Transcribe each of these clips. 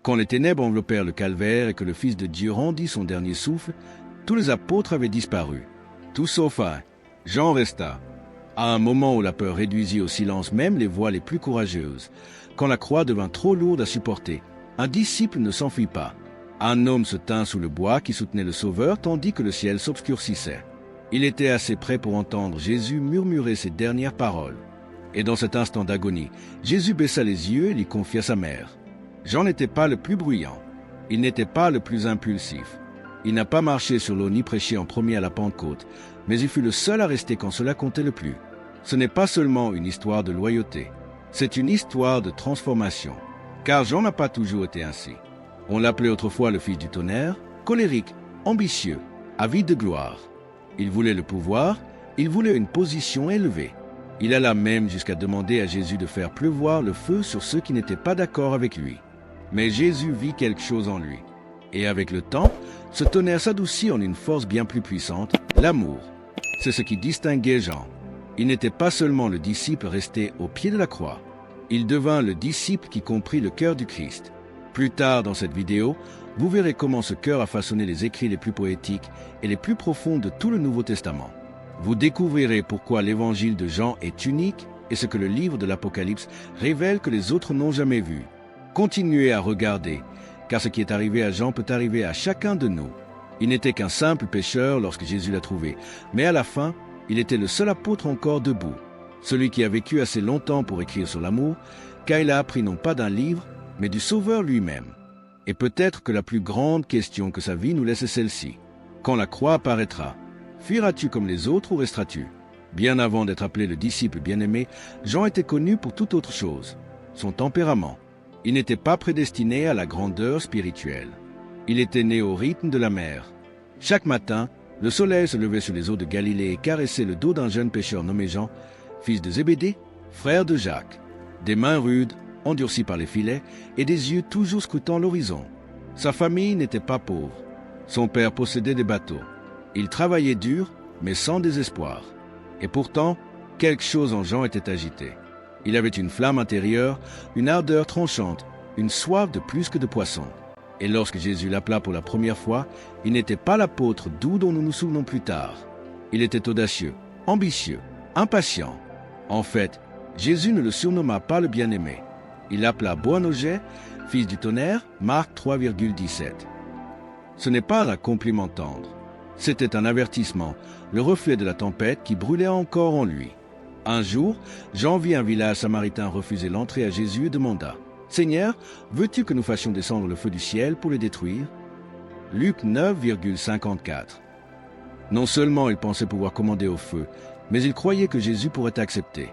Quand les ténèbres enveloppèrent le calvaire et que le Fils de Dieu rendit son dernier souffle, tous les apôtres avaient disparu. Tout sauf un. Jean resta. À un moment où la peur réduisit au silence même les voix les plus courageuses, quand la croix devint trop lourde à supporter, un disciple ne s'enfuit pas. Un homme se tint sous le bois qui soutenait le Sauveur tandis que le ciel s'obscurcissait. Il était assez près pour entendre Jésus murmurer ses dernières paroles. Et dans cet instant d'agonie, Jésus baissa les yeux et lui confia sa mère. Jean n'était pas le plus bruyant. Il n'était pas le plus impulsif. Il n'a pas marché sur l'eau ni prêché en premier à la Pentecôte, mais il fut le seul à rester quand cela comptait le plus. Ce n'est pas seulement une histoire de loyauté, c'est une histoire de transformation. Car Jean n'a pas toujours été ainsi. On l'appelait autrefois le fils du tonnerre, colérique, ambitieux, avide de gloire. Il voulait le pouvoir, il voulait une position élevée. Il alla même jusqu'à demander à Jésus de faire pleuvoir le feu sur ceux qui n'étaient pas d'accord avec lui. Mais Jésus vit quelque chose en lui. Et avec le temps, ce tonnerre s'adoucit en une force bien plus puissante, l'amour. C'est ce qui distinguait Jean. Il n'était pas seulement le disciple resté au pied de la croix. Il devint le disciple qui comprit le cœur du Christ. Plus tard dans cette vidéo, vous verrez comment ce cœur a façonné les écrits les plus poétiques et les plus profonds de tout le Nouveau Testament. Vous découvrirez pourquoi l'évangile de Jean est unique et ce que le livre de l'Apocalypse révèle que les autres n'ont jamais vu. Continuez à regarder, car ce qui est arrivé à Jean peut arriver à chacun de nous. Il n'était qu'un simple pécheur lorsque Jésus l'a trouvé, mais à la fin, il était le seul apôtre encore debout, celui qui a vécu assez longtemps pour écrire sur l'amour, car il a appris non pas d'un livre, mais du Sauveur lui-même. Et peut-être que la plus grande question que sa vie nous laisse est celle-ci. Quand la croix apparaîtra, fuiras-tu comme les autres ou resteras-tu? Bien avant d'être appelé le disciple bien-aimé, Jean était connu pour toute autre chose, son tempérament. Il n'était pas prédestiné à la grandeur spirituelle. Il était né au rythme de la mer. Chaque matin, le soleil se levait sur les eaux de Galilée et caressait le dos d'un jeune pêcheur nommé Jean, fils de Zébédée, frère de Jacques. Des mains rudes, endurcies par les filets, et des yeux toujours scrutant l'horizon. Sa famille n'était pas pauvre. Son père possédait des bateaux. Il travaillait dur, mais sans désespoir. Et pourtant, quelque chose en Jean était agité. Il avait une flamme intérieure, une ardeur tranchante, une soif de plus que de poisson. Et lorsque Jésus l'appela pour la première fois, il n'était pas l'apôtre doux dont nous nous souvenons plus tard. Il était audacieux, ambitieux, impatient. En fait, Jésus ne le surnomma pas le bien-aimé. Il l'appela Boanerges, fils du tonnerre, Marc 3,17. Ce n'est pas un compliment tendre. C'était un avertissement, le reflet de la tempête qui brûlait encore en lui. Un jour, Jean vit un village samaritain refuser l'entrée à Jésus et demanda « Seigneur, veux-tu que nous fassions descendre le feu du ciel pour les détruire ?» Luc 9,54. Non seulement il pensait pouvoir commander au feu, mais il croyait que Jésus pourrait accepter.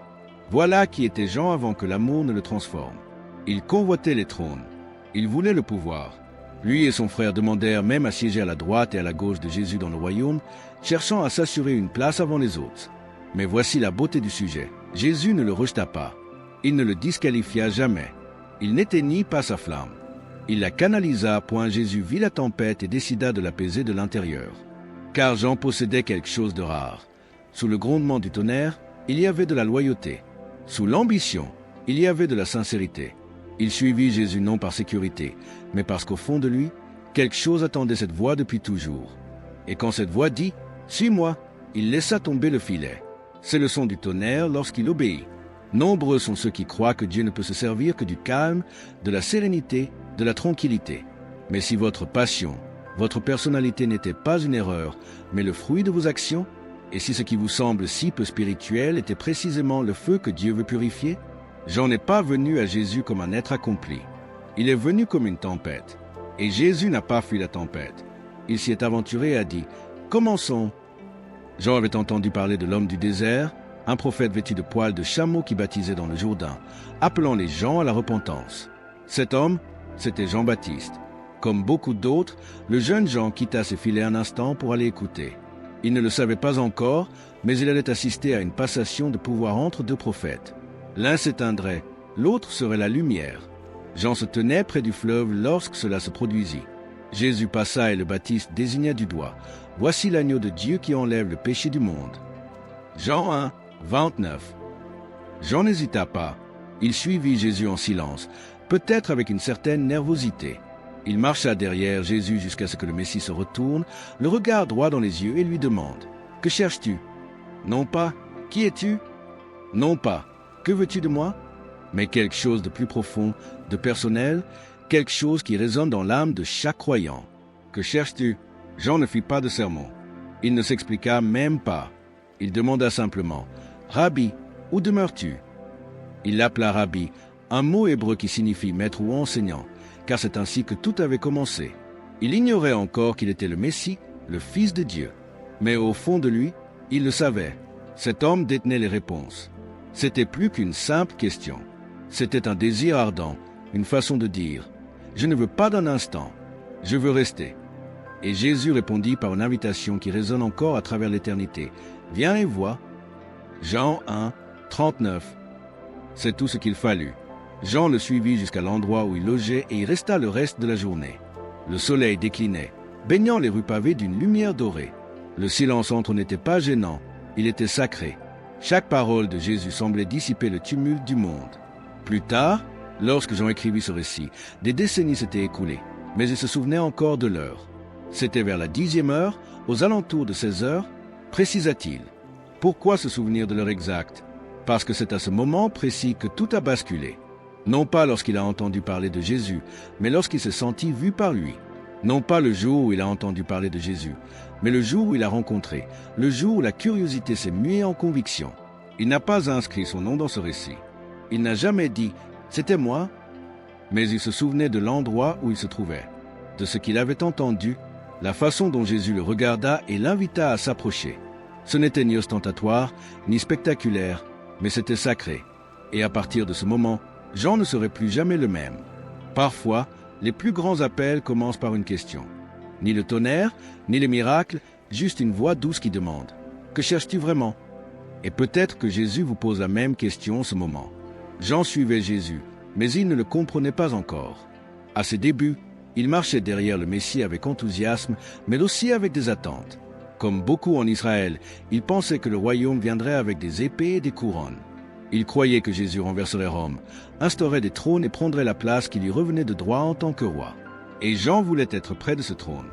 Voilà qui était Jean avant que l'amour ne le transforme. Il convoitait les trônes. Il voulait le pouvoir. Lui et son frère demandèrent même à siéger à la droite et à la gauche de Jésus dans le royaume, cherchant à s'assurer une place avant les autres. Mais voici la beauté du sujet. Jésus ne le rejeta pas. Il ne le disqualifia jamais. Il n'éteignit pas sa flamme. Il la canalisa, point Jésus vit la tempête et décida de l'apaiser de l'intérieur. Car Jean possédait quelque chose de rare. Sous le grondement du tonnerre, il y avait de la loyauté. Sous l'ambition, il y avait de la sincérité. Il suivit Jésus non par sécurité, mais parce qu'au fond de lui, quelque chose attendait cette voix depuis toujours. Et quand cette voix dit « Suis-moi », il laissa tomber le filet. C'est le son du tonnerre lorsqu'il obéit. Nombreux sont ceux qui croient que Dieu ne peut se servir que du calme, de la sérénité, de la tranquillité. Mais si votre passion, votre personnalité n'était pas une erreur, mais le fruit de vos actions, et si ce qui vous semble si peu spirituel était précisément le feu que Dieu veut purifier, Jean n'est pas venu à Jésus comme un être accompli. Il est venu comme une tempête. Et Jésus n'a pas fui la tempête. Il s'y est aventuré et a dit « Commençons ». Jean avait entendu parler de l'homme du désert, un prophète vêtu de poils de chameau qui baptisait dans le Jourdain, appelant les gens à la repentance. Cet homme, c'était Jean-Baptiste. Comme beaucoup d'autres, le jeune Jean quitta ses filets un instant pour aller écouter. Il ne le savait pas encore, mais il allait assister à une passation de pouvoir entre deux prophètes. L'un s'éteindrait, l'autre serait la lumière. Jean se tenait près du fleuve lorsque cela se produisit. Jésus passa et le Baptiste désigna du doigt. « Voici l'agneau de Dieu qui enlève le péché du monde. » Jean 1, 29. Jean n'hésita pas. Il suivit Jésus en silence, peut-être avec une certaine nervosité. Il marcha derrière Jésus jusqu'à ce que le Messie se retourne, le regard droit dans les yeux et lui demande « Que cherches-tu » Non pas « Qui es-tu » Non pas « Que veux-tu de moi » mais quelque chose de plus profond, de personnel, quelque chose qui résonne dans l'âme de chaque croyant. « Que cherches-tu » Jean ne fit pas de sermon. Il ne s'expliqua même pas. Il demanda simplement « Rabbi, où demeures-tu » Il l'appela Rabbi, un mot hébreu qui signifie maître ou enseignant, car c'est ainsi que tout avait commencé. Il ignorait encore qu'il était le Messie, le Fils de Dieu. Mais au fond de lui, il le savait. Cet homme détenait les réponses. C'était plus qu'une simple question. C'était un désir ardent, une façon de dire « Je ne veux pas d'un instant, je veux rester ». Et Jésus répondit par une invitation qui résonne encore à travers l'éternité. « Viens et vois ». Jean 1, 39. C'est tout ce qu'il fallut. Jean le suivit jusqu'à l'endroit où il logeait et y resta le reste de la journée. Le soleil déclinait, baignant les rues pavées d'une lumière dorée. Le silence entre eux n'était pas gênant, il était sacré. Chaque parole de Jésus semblait dissiper le tumulte du monde. Plus tard, lorsque Jean écrivit ce récit, des décennies s'étaient écoulées, mais il se souvenait encore de l'heure. C'était vers la 10e heure, aux alentours de 16 heures, précisa-t-il. Pourquoi se souvenir de l'heure exacte? Parce que c'est à ce moment précis que tout a basculé. Non pas lorsqu'il a entendu parler de Jésus, mais lorsqu'il s'est senti vu par lui. Non pas le jour où il a entendu parler de Jésus, mais le jour où il l'a rencontré, le jour où la curiosité s'est muée en conviction. Il n'a pas inscrit son nom dans ce récit. Il n'a jamais dit « c'était moi », mais il se souvenait de l'endroit où il se trouvait, de ce qu'il avait entendu, la façon dont Jésus le regarda et l'invita à s'approcher. Ce n'était ni ostentatoire, ni spectaculaire, mais c'était sacré. Et à partir de ce moment, Jean ne serait plus jamais le même. Parfois, les plus grands appels commencent par une question. Ni le tonnerre, ni les miracles, juste une voix douce qui demande « Que cherches-tu vraiment ?» Et peut-être que Jésus vous pose la même question en ce moment. Jean suivait Jésus, mais il ne le comprenait pas encore. À ses débuts, il marchait derrière le Messie avec enthousiasme, mais aussi avec des attentes. Comme beaucoup en Israël, il pensait que le royaume viendrait avec des épées et des couronnes. Il croyait que Jésus renverserait Rome, instaurait des trônes et prendrait la place qui lui revenait de droit en tant que roi. Et Jean voulait être près de ce trône.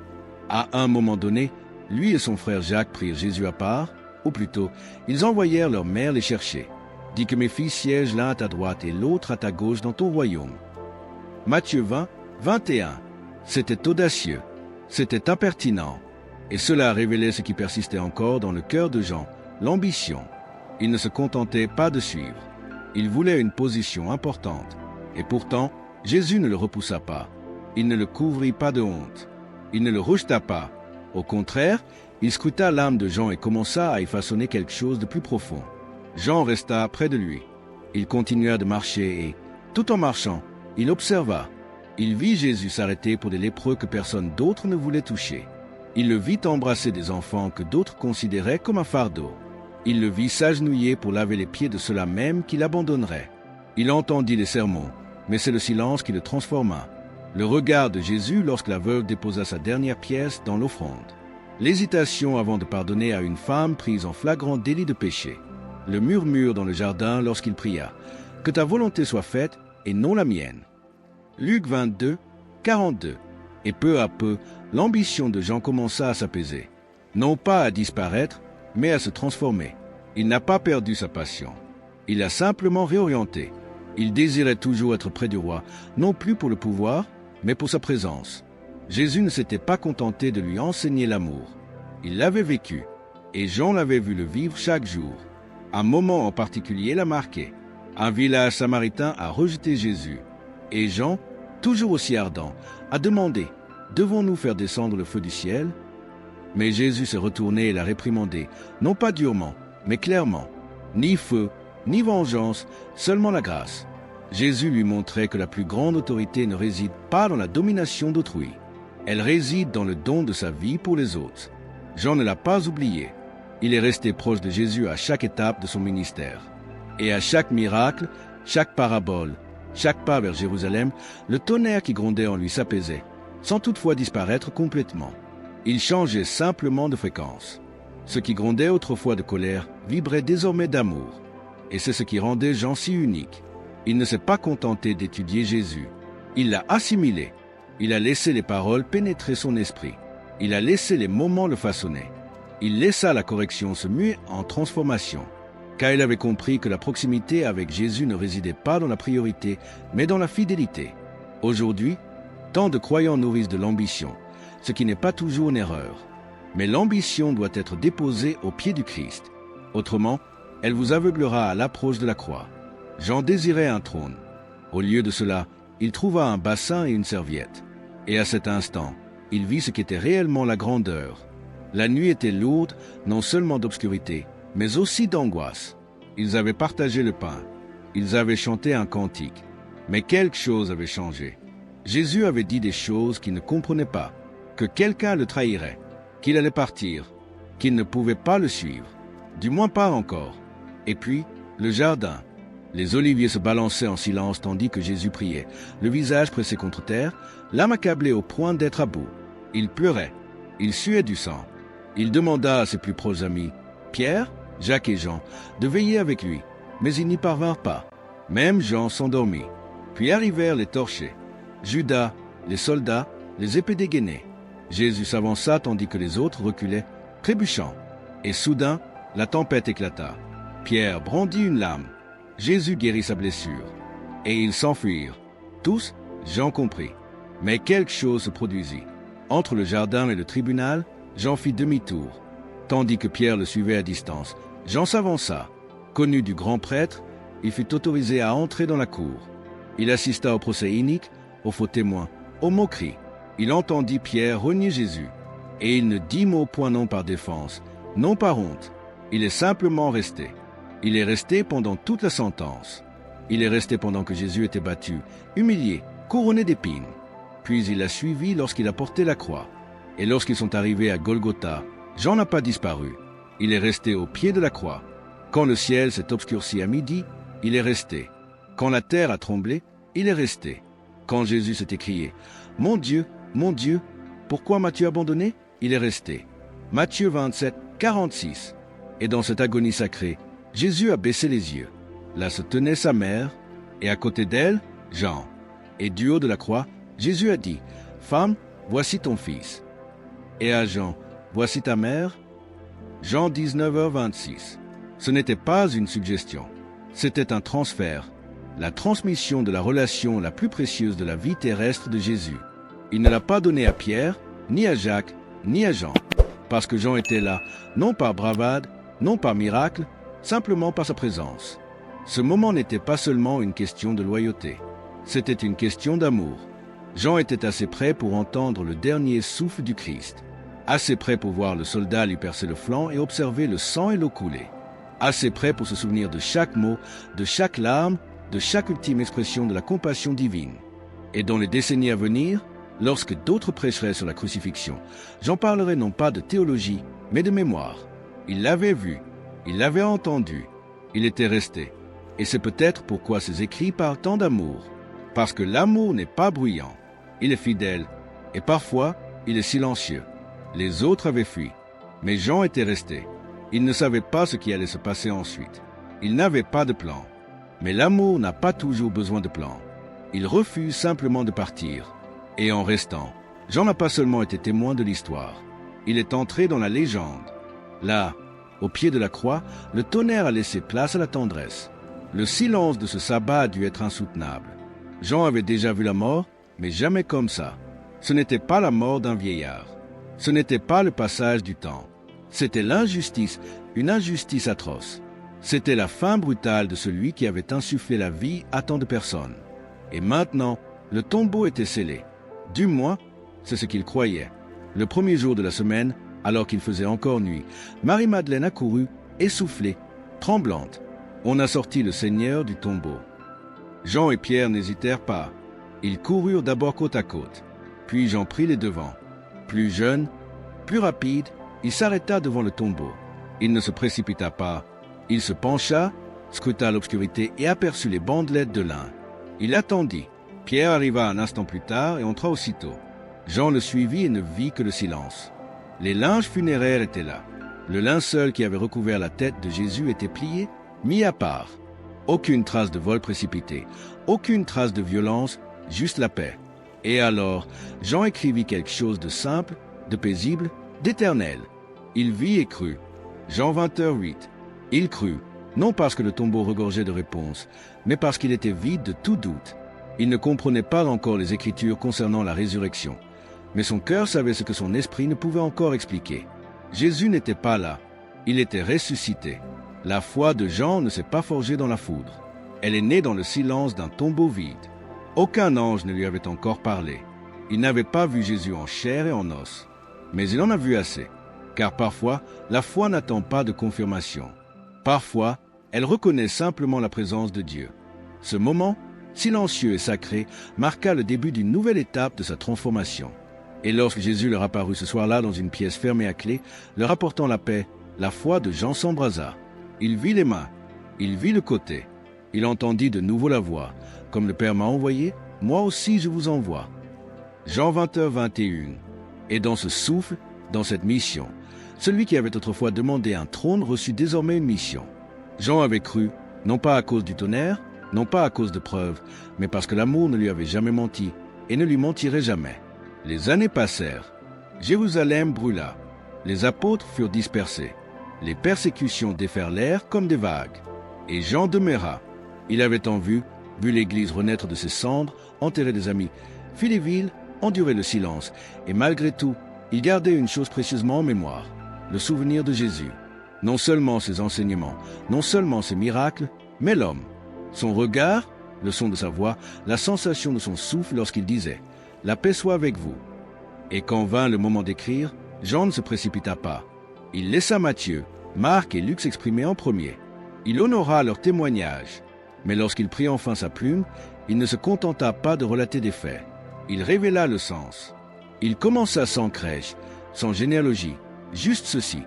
À un moment donné, lui et son frère Jacques prirent Jésus à part, ou plutôt, ils envoyèrent leur mère les chercher. « Dis que mes fils siègent l'un à ta droite et l'autre à ta gauche dans ton royaume. » Matthieu 20, 21. C'était audacieux, c'était impertinent, et cela révélait ce qui persistait encore dans le cœur de Jean, l'ambition. Il ne se contentait pas de suivre. Il voulait une position importante. Et pourtant, Jésus ne le repoussa pas. Il ne le couvrit pas de honte. Il ne le rejeta pas. Au contraire, il scruta l'âme de Jean et commença à y façonner quelque chose de plus profond. Jean resta près de lui. Il continua de marcher et, tout en marchant, il observa. Il vit Jésus s'arrêter pour des lépreux que personne d'autre ne voulait toucher. Il le vit embrasser des enfants que d'autres considéraient comme un fardeau. Il le vit s'agenouiller pour laver les pieds de ceux-là même qu'il abandonnerait. Il entendit les sermons, mais c'est le silence qui le transforma. Le regard de Jésus lorsque la veuve déposa sa dernière pièce dans l'offrande. L'hésitation avant de pardonner à une femme prise en flagrant délit de péché. Le murmure dans le jardin lorsqu'il pria « Que ta volonté soit faite et non la mienne ». Luc 22, 42. Et peu à peu, l'ambition de Jean commença à s'apaiser. Non pas à disparaître, mais à se transformer. Il n'a pas perdu sa passion. Il l'a simplement réorientée. Il désirait toujours être près du roi, non plus pour le pouvoir, mais pour sa présence. Jésus ne s'était pas contenté de lui enseigner l'amour. Il l'avait vécu, et Jean l'avait vu le vivre chaque jour. Un moment en particulier l'a marqué. Un village samaritain a rejeté Jésus. Et Jean, toujours aussi ardent, a demandé « Devons-nous faire descendre le feu du ciel ?» Mais Jésus s'est retourné et l'a réprimandé, non pas durement, mais clairement. Ni feu, ni vengeance, seulement la grâce. Jésus lui montrait que la plus grande autorité ne réside pas dans la domination d'autrui. Elle réside dans le don de sa vie pour les autres. Jean ne l'a pas oublié. Il est resté proche de Jésus à chaque étape de son ministère. Et à chaque miracle, chaque parabole, chaque pas vers Jérusalem, le tonnerre qui grondait en lui s'apaisait, sans toutefois disparaître complètement. Il changeait simplement de fréquence. Ce qui grondait autrefois de colère vibrait désormais d'amour. Et c'est ce qui rendait Jean si unique. Il ne s'est pas contenté d'étudier Jésus. Il l'a assimilé. Il a laissé les paroles pénétrer son esprit. Il a laissé les moments le façonner. Il laissa la correction se muer en transformation, car il avait compris que la proximité avec Jésus ne résidait pas dans la priorité, mais dans la fidélité. Aujourd'hui, tant de croyants nourrissent de l'ambition, ce qui n'est pas toujours une erreur. Mais l'ambition doit être déposée au pied du Christ. Autrement, elle vous aveuglera à l'approche de la croix. Jean désirait un trône. Au lieu de cela, il trouva un bassin et une serviette. Et à cet instant, il vit ce qu'était réellement la grandeur. La nuit était lourde, non seulement d'obscurité, mais aussi d'angoisse. Ils avaient partagé le pain. Ils avaient chanté un cantique. Mais quelque chose avait changé. Jésus avait dit des choses qu'ils ne comprenaient pas, que quelqu'un le trahirait, qu'il allait partir, qu'ils ne pouvaient pas le suivre, du moins pas encore. Et puis, le jardin. Les oliviers se balançaient en silence tandis que Jésus priait, le visage pressé contre terre, l'âme accablée au point d'être à bout. Il pleurait, il suait du sang. Il demanda à ses plus proches amis, Pierre, Jacques et Jean, de veiller avec lui, mais ils n'y parvinrent pas. Même Jean s'endormit. Puis arrivèrent les torchers, Judas, les soldats, les épées dégainées. Jésus s'avança tandis que les autres reculaient, trébuchant. Et soudain, la tempête éclata. Pierre brandit une lame. Jésus guérit sa blessure. Et ils s'enfuirent. Tous, Jean compris. Mais quelque chose se produisit. Entre le jardin et le tribunal, Jean fit demi-tour. Tandis que Pierre le suivait à distance, Jean s'avança. Connu du grand prêtre, il fut autorisé à entrer dans la cour. Il assista au procès inique, aux faux témoins, aux moqueries. Il entendit Pierre renier Jésus. Et il ne dit mot point non par défense, non par honte. Il est simplement resté. Il est resté pendant toute la sentence. Il est resté pendant que Jésus était battu, humilié, couronné d'épines. Puis il l'a suivi lorsqu'il a porté la croix. Et lorsqu'ils sont arrivés à Golgotha, Jean n'a pas disparu. Il est resté au pied de la croix. Quand le ciel s'est obscurci à midi, il est resté. Quand la terre a tremblé, il est resté. Quand Jésus s'est écrié « Mon Dieu, pourquoi m'as-tu abandonné ?» Il est resté. Matthieu 27, 46. Et dans cette agonie sacrée, Jésus a baissé les yeux. Là se tenait sa mère, et à côté d'elle, Jean. Et du haut de la croix, Jésus a dit « Femme, voici ton fils. » Et à Jean « Voici ta mère. » Jean 19h26. Ce n'était pas une suggestion. C'était un transfert. La transmission de la relation la plus précieuse de la vie terrestre de Jésus. Il ne l'a pas donnée à Pierre, ni à Jacques, ni à Jean. Parce que Jean était là, non par bravade, non par miracle, simplement par sa présence. Ce moment n'était pas seulement une question de loyauté. C'était une question d'amour. Jean était assez près pour entendre le dernier souffle du Christ. Assez près pour voir le soldat lui percer le flanc et observer le sang et l'eau couler. Assez près pour se souvenir de chaque mot, de chaque larme, de chaque ultime expression de la compassion divine. Et dans les décennies à venir, lorsque d'autres prêcheraient sur la crucifixion, j'en parlerai non pas de théologie, mais de mémoire. Il l'avait vu, il l'avait entendu, il était resté. Et c'est peut-être pourquoi ces écrits parlent tant d'amour. Parce que l'amour n'est pas bruyant, il est fidèle, et parfois, il est silencieux. Les autres avaient fui, mais Jean était resté. Il ne savait pas ce qui allait se passer ensuite. Il n'avait pas de plan. Mais l'amour n'a pas toujours besoin de plan. Il refuse simplement de partir. Et en restant, Jean n'a pas seulement été témoin de l'histoire. Il est entré dans la légende. Là, au pied de la croix, le tonnerre a laissé place à la tendresse. Le silence de ce sabbat a dû être insoutenable. Jean avait déjà vu la mort, mais jamais comme ça. Ce n'était pas la mort d'un vieillard. Ce n'était pas le passage du temps. C'était l'injustice, une injustice atroce. C'était la fin brutale de celui qui avait insufflé la vie à tant de personnes. Et maintenant, le tombeau était scellé. Du moins, c'est ce qu'il croyait. Le premier jour de la semaine, alors qu'il faisait encore nuit, Marie-Madeleine accourut, essoufflée, tremblante. On a sorti le Seigneur du tombeau. Jean et Pierre n'hésitèrent pas. Ils coururent d'abord côte à côte. Puis Jean prit les devants. Plus jeune, plus rapide, il s'arrêta devant le tombeau. Il ne se précipita pas. Il se pencha, scruta l'obscurité et aperçut les bandelettes de lin. Il attendit. Pierre arriva un instant plus tard et entra aussitôt. Jean le suivit et ne vit que le silence. Les linges funéraires étaient là. Le linceul qui avait recouvert la tête de Jésus était plié, mis à part. Aucune trace de vol précipité, aucune trace de violence, juste la paix. Et alors, Jean écrivit quelque chose de simple, de paisible, d'éternel. Il vit et crut. Jean 20h08. Il crut, non parce que le tombeau regorgeait de réponses, mais parce qu'il était vide de tout doute. Il ne comprenait pas encore les Écritures concernant la résurrection, mais son cœur savait ce que son esprit ne pouvait encore expliquer. Jésus n'était pas là, il était ressuscité. La foi de Jean ne s'est pas forgée dans la foudre. Elle est née dans le silence d'un tombeau vide. Aucun ange ne lui avait encore parlé. Il n'avait pas vu Jésus en chair et en os. Mais il en a vu assez, car parfois, la foi n'attend pas de confirmation. Parfois, elle reconnaît simplement la présence de Dieu. Ce moment, silencieux et sacré, marqua le début d'une nouvelle étape de sa transformation. Et lorsque Jésus leur apparut ce soir-là dans une pièce fermée à clé, leur apportant la paix, la foi de Jean s'embrasa. Il vit les mains, il vit le côté. Il entendit de nouveau la voix. « Comme le Père m'a envoyé, moi aussi je vous envoie. » Jean 20h21. Et dans ce souffle, dans cette mission, celui qui avait autrefois demandé un trône reçut désormais une mission. Jean avait cru, non pas à cause du tonnerre, non pas à cause de preuves, mais parce que l'amour ne lui avait jamais menti et ne lui mentirait jamais. Les années passèrent. Jérusalem brûla. Les apôtres furent dispersés. Les persécutions déferlèrent comme des vagues. Et Jean demeura. Il avait tant vu l'Église renaître de ses cendres, enterrer des amis, fuir les villes, endurer le silence, et malgré tout, il gardait une chose précieusement en mémoire, le souvenir de Jésus. Non seulement ses enseignements, non seulement ses miracles, mais l'homme. Son regard, le son de sa voix, la sensation de son souffle lorsqu'il disait « La paix soit avec vous ». Et quand vint le moment d'écrire, Jean ne se précipita pas. Il laissa Matthieu, Marc et Luc s'exprimer en premier. Il honora leur témoignage. Mais lorsqu'il prit enfin sa plume, il ne se contenta pas de relater des faits. Il révéla le sens. Il commença sans crèche, sans généalogie, juste ceci.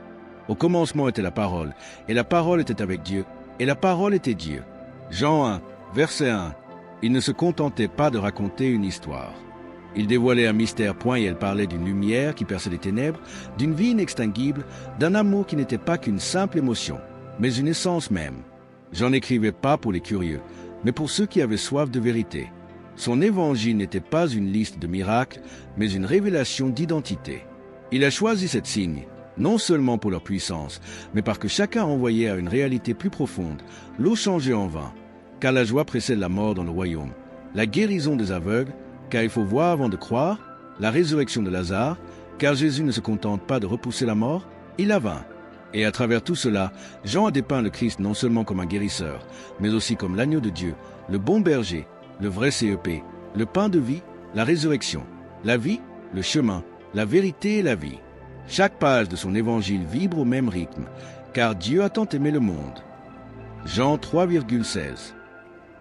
Au commencement était la parole, et la parole était avec Dieu, et la parole était Dieu. Jean 1, verset 1. Il ne se contentait pas de raconter une histoire. Il dévoilait un mystère point et elle parlait d'une lumière qui perçait les ténèbres, d'une vie inextinguible, d'un amour qui n'était pas qu'une simple émotion, mais une essence même. Jean n'écrivait pas pour les curieux, mais pour ceux qui avaient soif de vérité. Son évangile n'était pas une liste de miracles, mais une révélation d'identité. Il a choisi cette signe, non seulement pour leur puissance, mais parce que chacun envoyait à une réalité plus profonde, l'eau changée en vin, car la joie précède la mort dans le royaume, la guérison des aveugles, car il faut voir avant de croire, la résurrection de Lazare, car Jésus ne se contente pas de repousser la mort, il la vainc. Et à travers tout cela, Jean a dépeint le Christ non seulement comme un guérisseur, mais aussi comme l'agneau de Dieu, le bon berger, le vrai CEP, le pain de vie, la résurrection, la vie, le chemin, la vérité et la vie. Chaque page de son évangile vibre au même rythme, car Dieu a tant aimé le monde. Jean 3,16.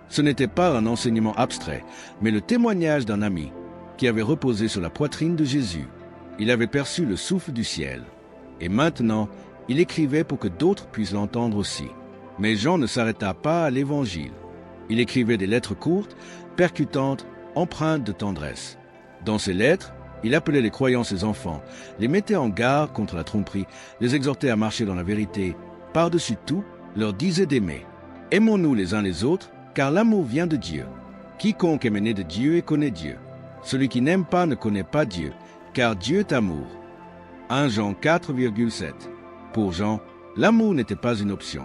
Ce n'était pas un enseignement abstrait, mais le témoignage d'un ami qui avait reposé sur la poitrine de Jésus. Il avait perçu le souffle du ciel. Et maintenant, il écrivait pour que d'autres puissent l'entendre aussi. Mais Jean ne s'arrêta pas à l'Évangile. Il écrivait des lettres courtes, percutantes, empreintes de tendresse. Dans ces lettres, il appelait les croyants ses enfants, les mettait en garde contre la tromperie, les exhortait à marcher dans la vérité. Par-dessus tout, leur disait d'aimer. Aimons-nous les uns les autres, car l'amour vient de Dieu. Quiconque est né de Dieu et connaît Dieu. Celui qui n'aime pas ne connaît pas Dieu, car Dieu est amour. 1 Jean 4,7. Pour Jean, l'amour n'était pas une option.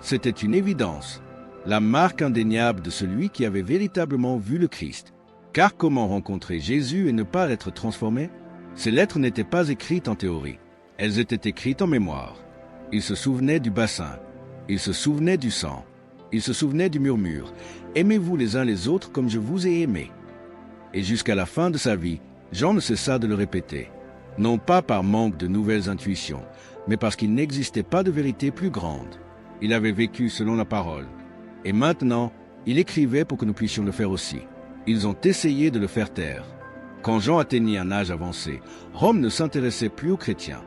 C'était une évidence, la marque indéniable de celui qui avait véritablement vu le Christ. Car comment rencontrer Jésus et ne pas être transformé? Ces lettres n'étaient pas écrites en théorie. Elles étaient écrites en mémoire. Il se souvenait du bassin. Il se souvenait du sang. Il se souvenait du murmure. Aimez-vous les uns les autres comme je vous ai aimé. Et jusqu'à la fin de sa vie, Jean ne cessa de le répéter. Non pas par manque de nouvelles intuitions, mais parce qu'il n'existait pas de vérité plus grande. Il avait vécu selon la parole. Et maintenant, il écrivait pour que nous puissions le faire aussi. Ils ont essayé de le faire taire. Quand Jean atteignit un âge avancé, Rome ne s'intéressait plus aux chrétiens.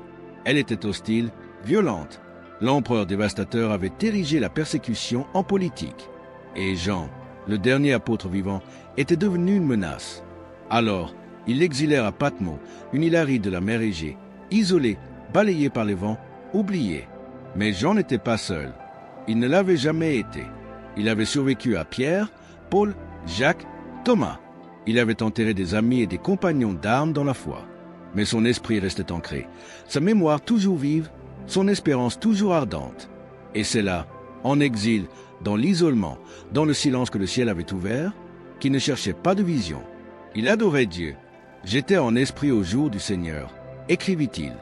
Elle était hostile, violente. L'empereur dévastateur avait érigé la persécution en politique. Et Jean, le dernier apôtre vivant, était devenu une menace. Alors, ils l'exilèrent à Patmos, une île aride de la mer Égée, isolé, balayé par les vents, oublié. Mais Jean n'était pas seul. Il ne l'avait jamais été. Il avait survécu à Pierre, Paul, Jacques, Thomas. Il avait enterré des amis et des compagnons d'armes dans la foi. Mais son esprit restait ancré, sa mémoire toujours vive, son espérance toujours ardente. Et c'est là, en exil, dans l'isolement, dans le silence que le ciel avait ouvert, qu'il ne cherchait pas de vision. Il adorait Dieu. « J'étais en esprit au jour du Seigneur », écrivit-il.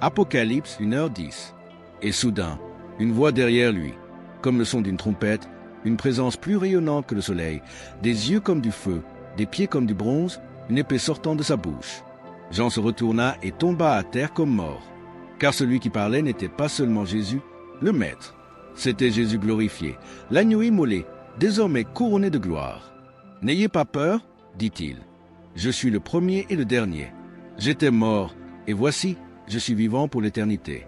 Apocalypse 1h10. Et soudain, une voix derrière lui, comme le son d'une trompette, une présence plus rayonnante que le soleil, des yeux comme du feu, des pieds comme du bronze, une épée sortant de sa bouche. Jean se retourna et tomba à terre comme mort. Car celui qui parlait n'était pas seulement Jésus, le Maître. C'était Jésus glorifié, l'agneau immolé, désormais couronné de gloire. « N'ayez pas peur, dit-il. Je suis le premier et le dernier. J'étais mort, et voici, je suis vivant pour l'éternité. »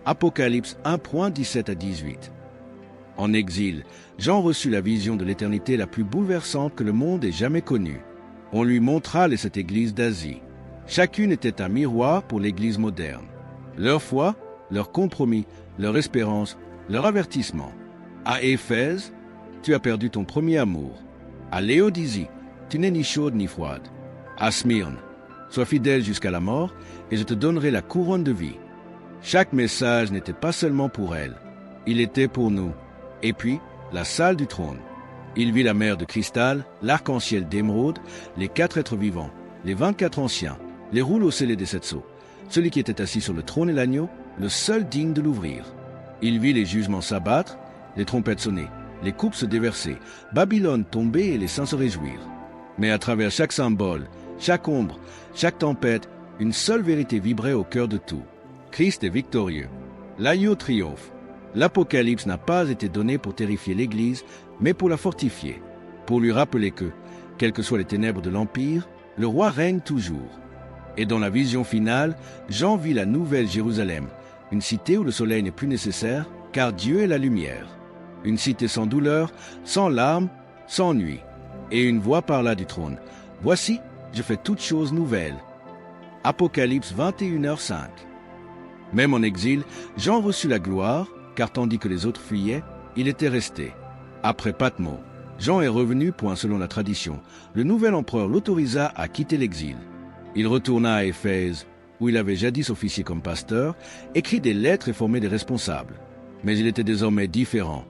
Apocalypse 1.17-18. En exil, Jean reçut la vision de l'éternité la plus bouleversante que le monde ait jamais connue. On lui montra les sept églises d'Asie. Chacune était un miroir pour l'Église moderne. Leur foi, leur compromis, leur espérance, leur avertissement. À Éphèse, tu as perdu ton premier amour. À Laodicée, tu n'es ni chaude ni froide. À Smyrne, sois fidèle jusqu'à la mort, et je te donnerai la couronne de vie. Chaque message n'était pas seulement pour elle, il était pour nous. Et puis, la salle du trône. Il vit la mer de cristal, l'arc-en-ciel d'émeraude, les 4 êtres vivants, les 24 anciens, les rouleaux scellés des 7 sceaux, celui qui était assis sur le trône et l'agneau, le seul digne de l'ouvrir. Il vit les jugements s'abattre, les trompettes sonner, les coupes se déverser, Babylone tomber et les saints se réjouir. Mais à travers chaque symbole, chaque ombre, chaque tempête, une seule vérité vibrait au cœur de tout. Christ est victorieux. L'agneau triomphe. L'Apocalypse n'a pas été donné pour terrifier l'Église, mais pour la fortifier, pour lui rappeler que, quelles que soient les ténèbres de l'Empire, le roi règne toujours. Et dans la vision finale, Jean vit la nouvelle Jérusalem, une cité où le soleil n'est plus nécessaire, car Dieu est la lumière. Une cité sans douleur, sans larmes, sans nuit. Et une voix parla du trône. « Voici, je fais toutes choses nouvelles. » Apocalypse 21h05. Même en exil, Jean reçut la gloire, car tandis que les autres fuyaient, il était resté. Après Patmos, Jean est revenu, point selon la tradition. Le nouvel empereur l'autorisa à quitter l'exil. Il retourna à Éphèse, où il avait jadis officié comme pasteur, écrit des lettres et formé des responsables. Mais il était désormais différent,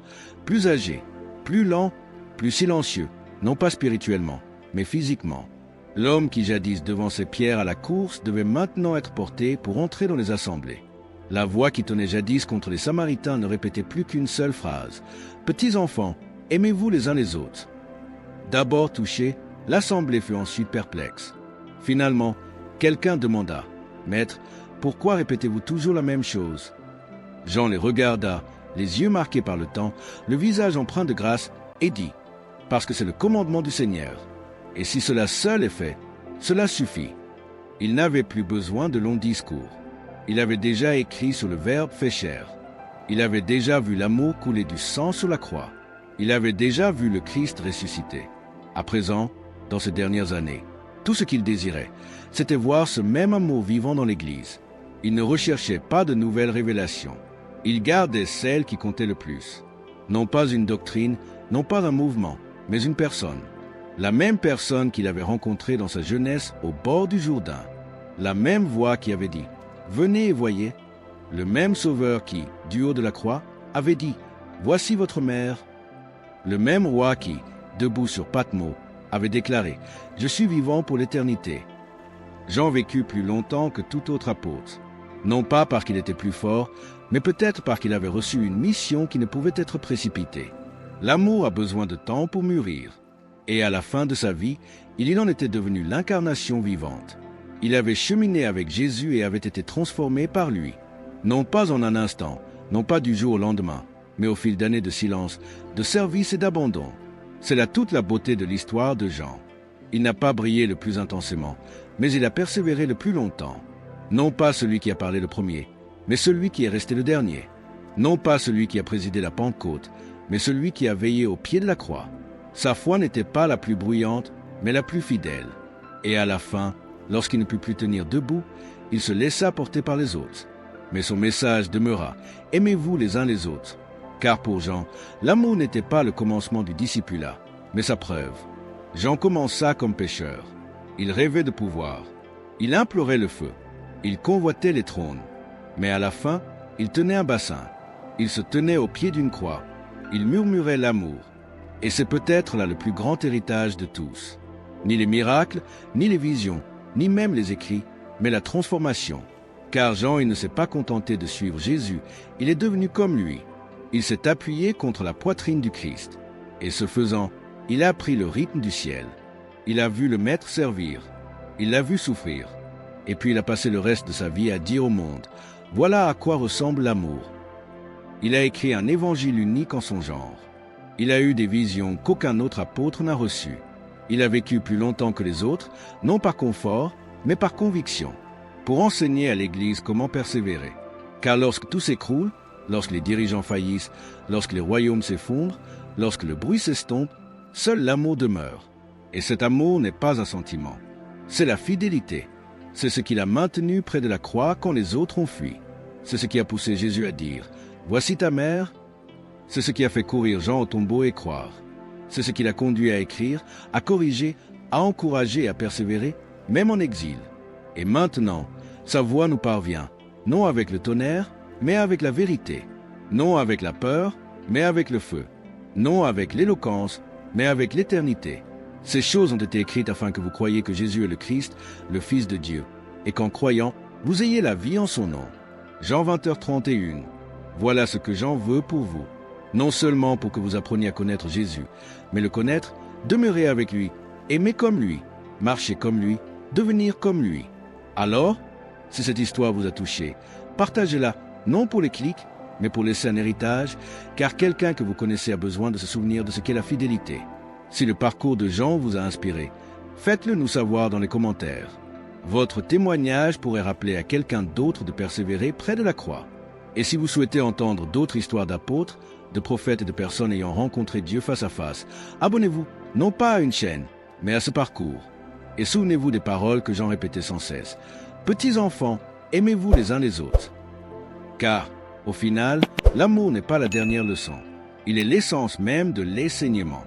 plus âgé, plus lent, plus silencieux, non pas spirituellement, mais physiquement. L'homme qui jadis devançait Pierre à la course devait maintenant être porté pour entrer dans les assemblées. La voix qui tonnait jadis contre les Samaritains ne répétait plus qu'une seule phrase. « Petits enfants, aimez-vous les uns les autres. » D'abord touché, l'assemblée fut ensuite perplexe. Finalement, quelqu'un demanda « Maître, pourquoi répétez-vous toujours la même chose ?» Jean les regarda, les yeux marqués par le temps, le visage empreint de grâce, et dit « Parce que c'est le commandement du Seigneur. Et si cela seul est fait, cela suffit. » Il n'avait plus besoin de longs discours. Il avait déjà écrit sur le Verbe fait chair. Il avait déjà vu l'amour couler du sang sur la croix. Il avait déjà vu le Christ ressuscité. À présent, dans ces dernières années, tout ce qu'il désirait, c'était voir ce même amour vivant dans l'Église. Il ne recherchait pas de nouvelles révélations. Il gardait celles qui comptaient le plus. Non pas une doctrine, non pas un mouvement, mais une personne. La même personne qu'il avait rencontrée dans sa jeunesse au bord du Jourdain. La même voix qui avait dit « Venez et voyez ». Le même Sauveur qui, du haut de la croix, avait dit « Voici votre mère ». Le même roi qui, debout sur Patmos, avait déclaré « Je suis vivant pour l'éternité ». Jean vécut plus longtemps que tout autre apôtre. Non pas parce qu'il était plus fort, mais peut-être parce qu'il avait reçu une mission qui ne pouvait être précipitée. L'amour a besoin de temps pour mûrir. Et à la fin de sa vie, il en était devenu l'incarnation vivante. Il avait cheminé avec Jésus et avait été transformé par lui. Non pas en un instant, non pas du jour au lendemain, mais au fil d'années de silence, de service et d'abandon. C'est là toute la beauté de l'histoire de Jean. Il n'a pas brillé le plus intensément, mais il a persévéré le plus longtemps. Non pas celui qui a parlé le premier, mais celui qui est resté le dernier. Non pas celui qui a présidé la Pentecôte, mais celui qui a veillé au pied de la croix. Sa foi n'était pas la plus bruyante, mais la plus fidèle. Et à la fin, lorsqu'il ne put plus tenir debout, il se laissa porter par les autres. Mais son message demeura « Aimez-vous les uns les autres ». Car pour Jean, l'amour n'était pas le commencement du discipulat, mais sa preuve. Jean commença comme pêcheur. Il rêvait de pouvoir. Il implorait le feu. Il convoitait les trônes. Mais à la fin, il tenait un bassin. Il se tenait au pied d'une croix. Il murmurait l'amour. Et c'est peut-être là le plus grand héritage de tous. Ni les miracles, ni les visions, ni même les écrits, mais la transformation. Car Jean, il ne s'est pas contenté de suivre Jésus, il est devenu comme lui. Il s'est appuyé contre la poitrine du Christ. Et ce faisant, il a appris le rythme du ciel. Il a vu le Maître servir. Il l'a vu souffrir. Et puis il a passé le reste de sa vie à dire au monde, « Voilà à quoi ressemble l'amour. » Il a écrit un évangile unique en son genre. Il a eu des visions qu'aucun autre apôtre n'a reçues. Il a vécu plus longtemps que les autres, non par confort, mais par conviction, pour enseigner à l'Église comment persévérer. Car lorsque tout s'écroule, lorsque les dirigeants faillissent, lorsque les royaumes s'effondrent, lorsque le bruit s'estompe, seul l'amour demeure. Et cet amour n'est pas un sentiment. C'est la fidélité. C'est ce qui l'a maintenu près de la croix quand les autres ont fui. C'est ce qui a poussé Jésus à dire « Voici ta mère ». C'est ce qui a fait courir Jean au tombeau et croire. C'est ce qui l'a conduit à écrire, à corriger, à encourager et à persévérer, même en exil. Et maintenant, sa voix nous parvient, non avec le tonnerre, mais avec la vérité. Non avec la peur, mais avec le feu. Non avec l'éloquence, mais avec l'éternité. Ces choses ont été écrites afin que vous croyiez que Jésus est le Christ, le Fils de Dieu, et qu'en croyant, vous ayez la vie en son nom. Jean 20h31. Voilà ce que Jean veut pour vous. Non seulement pour que vous appreniez à connaître Jésus, mais le connaître, demeurer avec lui, aimer comme lui, marcher comme lui, devenir comme lui. Alors, si cette histoire vous a touché, partagez-la, non pour les clics, mais pour laisser un héritage, car quelqu'un que vous connaissez a besoin de se souvenir de ce qu'est la fidélité. Si le parcours de Jean vous a inspiré, faites-le nous savoir dans les commentaires. Votre témoignage pourrait rappeler à quelqu'un d'autre de persévérer près de la croix. Et si vous souhaitez entendre d'autres histoires d'apôtres, de prophètes et de personnes ayant rencontré Dieu face à face, abonnez-vous, non pas à une chaîne, mais à ce parcours. Et souvenez-vous des paroles que Jean répétait sans cesse. Petits enfants, aimez-vous les uns les autres. Car, au final, l'amour n'est pas la dernière leçon. Il est l'essence même de l'enseignement.